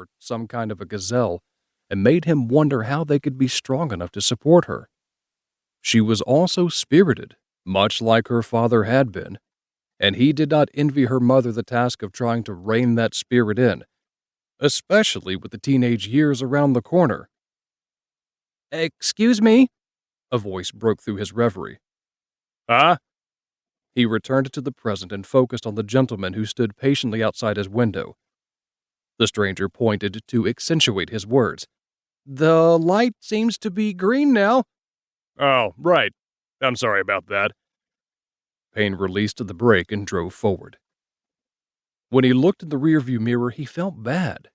or some kind of a gazelle, and made him wonder how they could be strong enough to support her. She was also spirited, much like her father had been, and he did not envy her mother the task of trying to rein that spirit in, especially with the teenage years around the corner. "Excuse me?" a voice broke through his reverie. "Huh?" He returned to the present and focused on the gentleman who stood patiently outside his window. The stranger pointed to accentuate his words. "The light seems to be green now." "Oh, right. I'm sorry about that." Pain released the brake and drove forward. When he looked in the rearview mirror, he felt bad.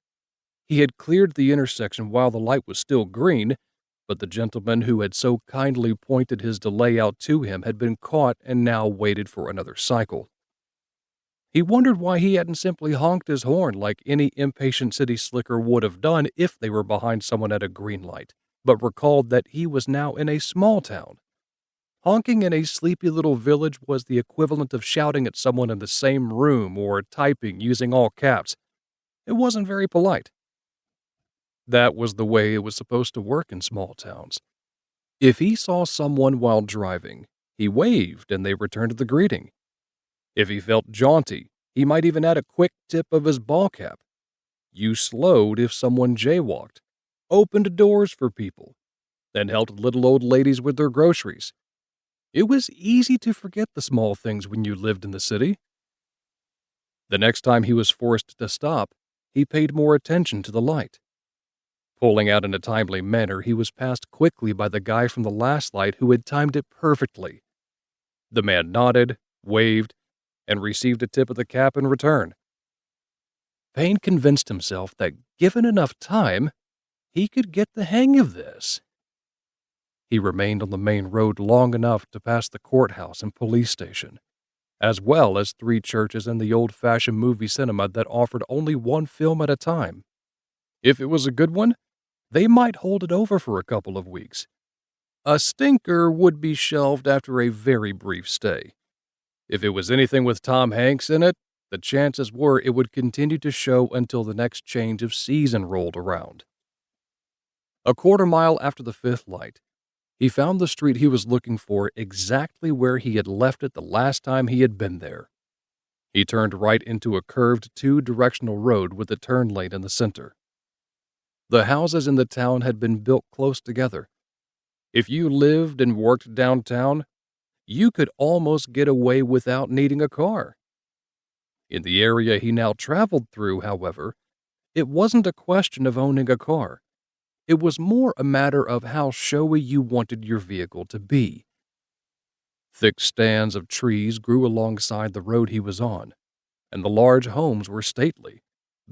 He had cleared the intersection while the light was still green, but the gentleman who had so kindly pointed his delay out to him had been caught and now waited for another cycle. He wondered why he hadn't simply honked his horn like any impatient city slicker would have done if they were behind someone at a green light, but recalled that he was now in a small town. Honking in a sleepy little village was the equivalent of shouting at someone in the same room or typing using all caps. It wasn't very polite. That was the way it was supposed to work in small towns. If he saw someone while driving, he waved and they returned the greeting. If he felt jaunty, he might even add a quick tip of his ball cap. You slowed if someone jaywalked, opened doors for people, and helped little old ladies with their groceries. It was easy to forget the small things when you lived in the city. The next time he was forced to stop, he paid more attention to the light. Pulling out in a timely manner, he was passed quickly by the guy from the last light who had timed it perfectly. The man nodded, waved, and received a tip of the cap in return. Payne convinced himself that given enough time, he could get the hang of this. He remained on the main road long enough to pass the courthouse and police station, as well as 3 churches and the old-fashioned movie cinema that offered only one film at a time. If it was a good one, they might hold it over for a couple of weeks. A stinker would be shelved after a very brief stay. If it was anything with Tom Hanks in it, the chances were it would continue to show until the next change of season rolled around. A quarter mile after the 5th light, he found the street he was looking for exactly where he had left it the last time he had been there. He turned right into a curved 2-directional road with a turn lane in the center. The houses in the town had been built close together. If you lived and worked downtown, you could almost get away without needing a car. In the area he now traveled through, however, it wasn't a question of owning a car. It was more a matter of how showy you wanted your vehicle to be. Thick stands of trees grew alongside the road he was on, and the large homes were stately,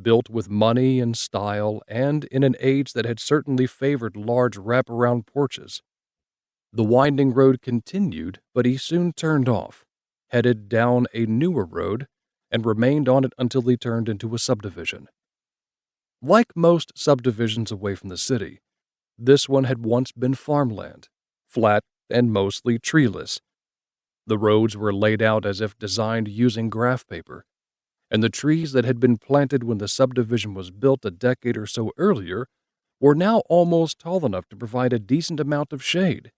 built with money and style and in an age that had certainly favored large wraparound porches. The winding road continued, but he soon turned off, headed down a newer road, and remained on it until he turned into a subdivision. Like most subdivisions away from the city, this one had once been farmland, flat and mostly treeless. The roads were laid out as if designed using graph paper, and the trees that had been planted when the subdivision was built a decade or so earlier were now almost tall enough to provide a decent amount of shade.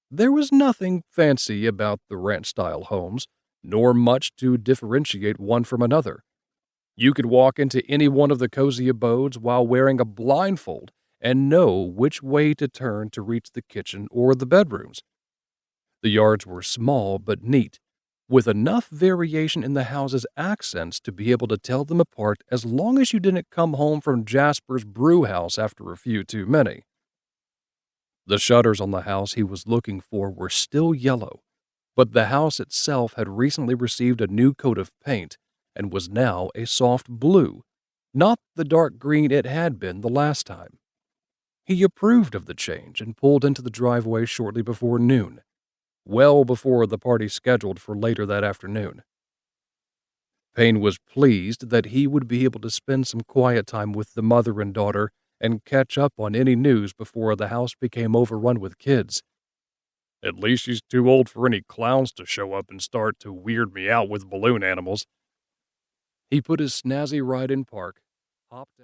There was nothing fancy about the ranch-style homes, nor much to differentiate one from another. You could walk into any one of the cozy abodes while wearing a blindfold and know which way to turn to reach the kitchen or the bedrooms. The yards were small but neat, with enough variation in the houses' accents to be able to tell them apart as long as you didn't come home from Jasper's brew house after a few too many. The shutters on the house he was looking for were still yellow, but the house itself had recently received a new coat of paint and was now a soft blue, not the dark green it had been the last time. He approved of the change and pulled into the driveway shortly before noon, well before the party scheduled for later that afternoon. Payne was pleased that he would be able to spend some quiet time with the mother and daughter and catch up on any news before the house became overrun with kids. At least she's too old for any clowns to show up and start to weird me out with balloon animals. He put his snazzy ride in park, hopped out.